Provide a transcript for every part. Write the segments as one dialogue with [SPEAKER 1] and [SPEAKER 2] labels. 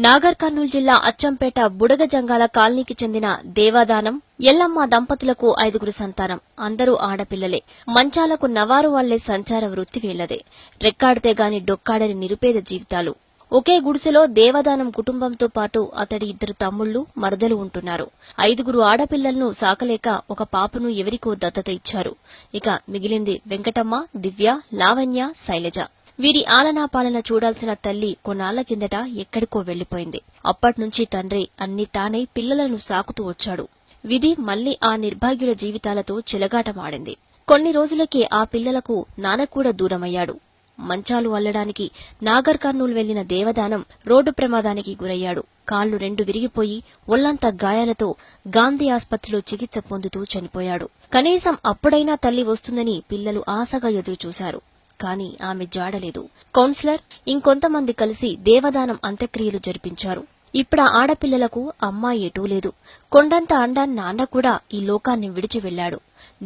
[SPEAKER 1] నాగర్ కర్నూలు జిల్లా అచ్చంపేట బుడగజంగాల కాలనీకి చెందిన దేవాదానం ఎల్లమ్మ దంపతులకు 5గురు సంతానం. అందరూ ఆడపిల్లలే. మంచాలకు నవారు వాళ్లే సంచార వృత్తి వీళ్లదే. రెక్కాడితే గాని డొక్కాడని నిరుపేద జీవితాలు. ఒకే గుడిసెలో దేవదానం కుటుంబంతో పాటు అతడి 2 తమ్ముళ్లు, మరదలు ఉంటున్నారు. 5గురు ఆడపిల్లలను సాకలేక ఒక పాపను ఎవరికో దత్తత ఇచ్చారు. ఇక మిగిలింది వెంకటమ్మ, దివ్య, లావణ్య, శైలజ. వీరి ఆలనా పాలన చూడాల్సిన తల్లి కొన్నాళ్ల కిందట ఎక్కడికో వెళ్లిపోయింది. అప్పట్నుంచి తండ్రి అన్ని తానై పిల్లలను సాకుతూ వచ్చాడు. విధి మళ్లీ ఆ నిర్భాగ్యుల జీవితాలతో చెలగాటమాడింది. కొన్ని రోజులకే ఆ పిల్లలకు నాన్న కూడా దూరమయ్యాడు. మంచాలు అల్లడానికి నాగర్ కర్నూలు వెళ్లిన దేవదానం రోడ్డు ప్రమాదానికి గురయ్యాడు. కాళ్లు 2 విరిగిపోయి ఒళ్లంతా గాయాలతో గాంధీ ఆస్పత్రిలో చికిత్స పొందుతూ చనిపోయాడు. కనీసం అప్పుడైనా తల్లి వస్తుందని పిల్లలు ఆశగా ఎదురుచూశారు. కాని ఆమె జాడలేదు. కౌన్సిలర్ ఇంకొంతమంది కలిసి దేవదానం అంత్యక్రియలు జరిపించారు. ఇప్పుడా ఆడపిల్లలకు అమ్మా ఎటూ లేదు. కొండంత అండా నాన్న కూడా ఈ లోకాన్ని విడిచి వెళ్లాడు.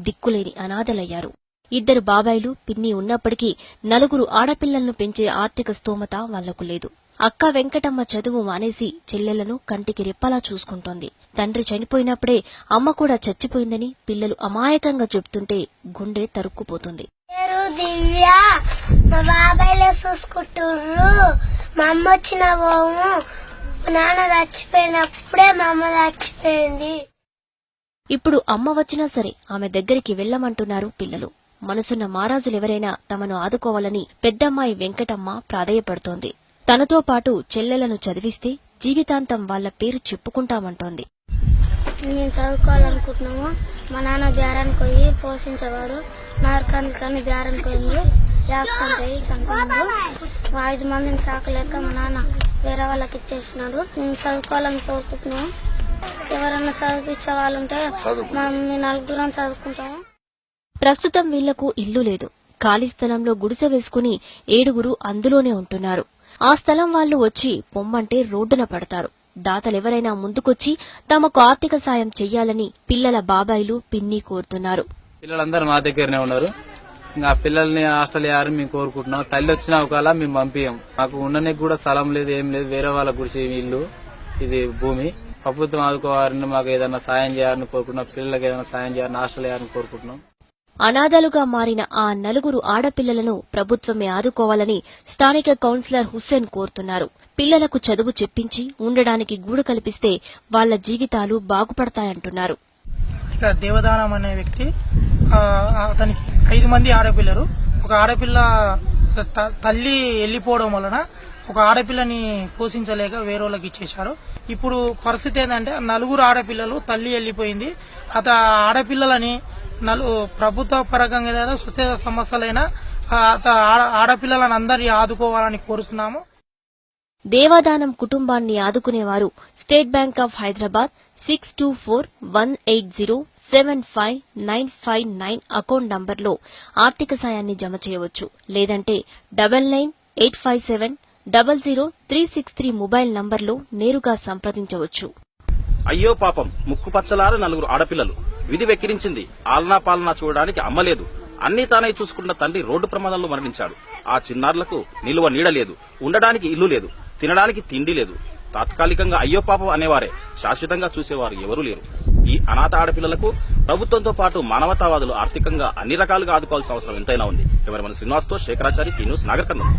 [SPEAKER 1] దిక్కులేని అనాథలయ్యారు. 2 బాబాయిలు, పిన్ని ఉన్నప్పటికీ 4 ఆడపిల్లలను పెంచే ఆర్థిక స్తోమత వాళ్లకు లేదు. అక్క వెంకటమ్మ చదువు మానేసి చెల్లెలను కంటికి రెప్పలా చూసుకుంటోంది. తండ్రి చనిపోయినప్పుడే అమ్మ కూడా చచ్చిపోయిందని పిల్లలు అమాయకంగా చెబుతుంటే గుండె తరుక్కుపోతుంది.
[SPEAKER 2] దివ్య, మా బాబాయ్లే చూసుకుంటుర్రు. మా అమ్మ వచ్చిన పోము. నాన్న చచ్చిపోయినప్పుడే మా అమ్మ చచ్చిపోయింది.
[SPEAKER 1] ఇప్పుడు అమ్మ వచ్చినా సరే ఆమె దగ్గరికి వెళ్లమంటున్నారు పిల్లలు. మనసున్న మారాజులెవరైనా తమను ఆదుకోవాలని పెద్దమ్మాయి వెంకటమ్మ ప్రాధేయపడుతోంది. తనతో పాటు చెల్లెలను చదివిస్తే జీవితాంతం వాళ్ల పేరు చెప్పుకుంటామంటోంది.
[SPEAKER 2] మేము చదువుకోవాలనుకుంటున్నాము. మా నాన్న బేరానికి పోయి పోషించేవాడు. నారకాన్ని బేరానికి పోయింది. యాక్సిడెంట్ అయ్యి చనిపోయినాడు. 5 మందిని సాకలేక మా నాన్న వేరే వాళ్ళకి ఇచ్చేసినాడు. మేము చదువుకోవాలని కోరుకుంటున్నాము. ఎవరన్నా చదివించే వాళ్ళుంటే మేము 4 చదువుకుంటాము.
[SPEAKER 1] ప్రస్తుతం వీళ్లకు ఇల్లు లేదు. ఖాళీ స్థలంలో గుడిసె వేసుకుని 7గురు అందులోనే ఉంటున్నారు. ఆ స్థలం వాళ్లు వచ్చి పొమ్మంటే రోడ్డున పడతారు. దాతలెవరైనా ముందుకొచ్చి తమకు ఆర్థిక సాయం చెయ్యాలని పిల్లల బాబాయిలు, పిన్ని కోరుతున్నారు.
[SPEAKER 3] పిల్లలందరూ మా దగ్గరనే ఉన్నారు. ఇంకా పిల్లల్ని హాస్టల్ వేయాలని మేము కోరుకుంటున్నాం. తల్లి వచ్చిన ఒకవేళ మేము పంపించాం. మాకు ఉండడానికి కూడా స్థలం లేదు, ఏం లేదు. వేరే వాళ్ళ గుడిసె ఇల్లు, ఇది భూమి. ప్రభుత్వం ఆదుకోవాలని, మాకు ఏదైనా సాయం చేయాలని కోరుకుంటున్నాం. పిల్లలకి ఏదైనా సాయం చేయాలని, హాస్టల్ వేయాలని కోరుకుంటున్నాం.
[SPEAKER 1] అనాథలుగా మారిన ఆ 4 ఆడపిల్లలను ప్రభుత్వమే ఆదుకోవాలని స్థానిక కౌన్సిలర్ హుస్సేన్ కోరుతున్నారు. పిల్లలకు చదువు చెప్పించి ఉండడానికి గూడు కల్పిస్తే వాళ్ల జీవితాలు బాగుపడతాయంటున్నారు.
[SPEAKER 4] దేవదానం అనే వ్యక్తి, అతనికి 5 మంది ఆడపిల్లలు. ఒక ఆడపిల్ల తల్లి వెళ్లిపోవడం వలన ఒక ఆడపిల్లని పోషించలేక వేరే వాళ్ళకి ఇచ్చేశాడు. ఇప్పుడు పరిస్థితి ఏంటంటే 4 ఆడపిల్లలు, తల్లి వెళ్లిపోయింది. ఆడపిల్లలని ప్రభుత్వ పరంగా లేదా సుస్థిర సంస్థలైనా ఆడపిల్లలను అందరినీ ఆదుకోవాలని కోరుతున్నాము.
[SPEAKER 1] దేవాదానం కుటుంబాన్ని ఆదుకునేవారు state bank of Hyderabad 6241807595 account నంబర్లో ఆర్థిక సాయాన్ని జమ చేయవచ్చు. లేదంటే 9985700363 మొబైల్ నంబర్లో నేరుగా సంప్రదించవచ్చు.
[SPEAKER 5] అయ్యో పాపం, ముక్కు పచ్చలారు 4 ఆడపిల్లలు. విధి వెక్కిరించింది. ఆలనా పాలనా చూడడానికి అమ్మలేదు. అన్నీ తానే చూసుకున్న తండ్రి రోడ్డు ప్రమాదంలో మరణించాడు. ఆ చిన్నారులకు నిలువ నీడ లేదు, ఉండడానికి ఇల్లు లేదు, తినడానికి తిండి లేదు. తాత్కాలికంగా అయ్యో పాపం అనేవారే, శాశ్వతంగా చూసేవారు ఎవరూ లేరు. ఈ అనాథ ఆడపిల్లలకు ప్రభుత్వంతో పాటు మానవతావాదులు ఆర్థికంగా అన్ని రకాలుగా ఆదుకోవాల్సిన అవసరం ఎంతైనా ఉంది. కెమెరామెన్ శ్రీనివాస్తో శేఖరాచారి, టీ న్యూస్, నాగర్ కర్నూలు.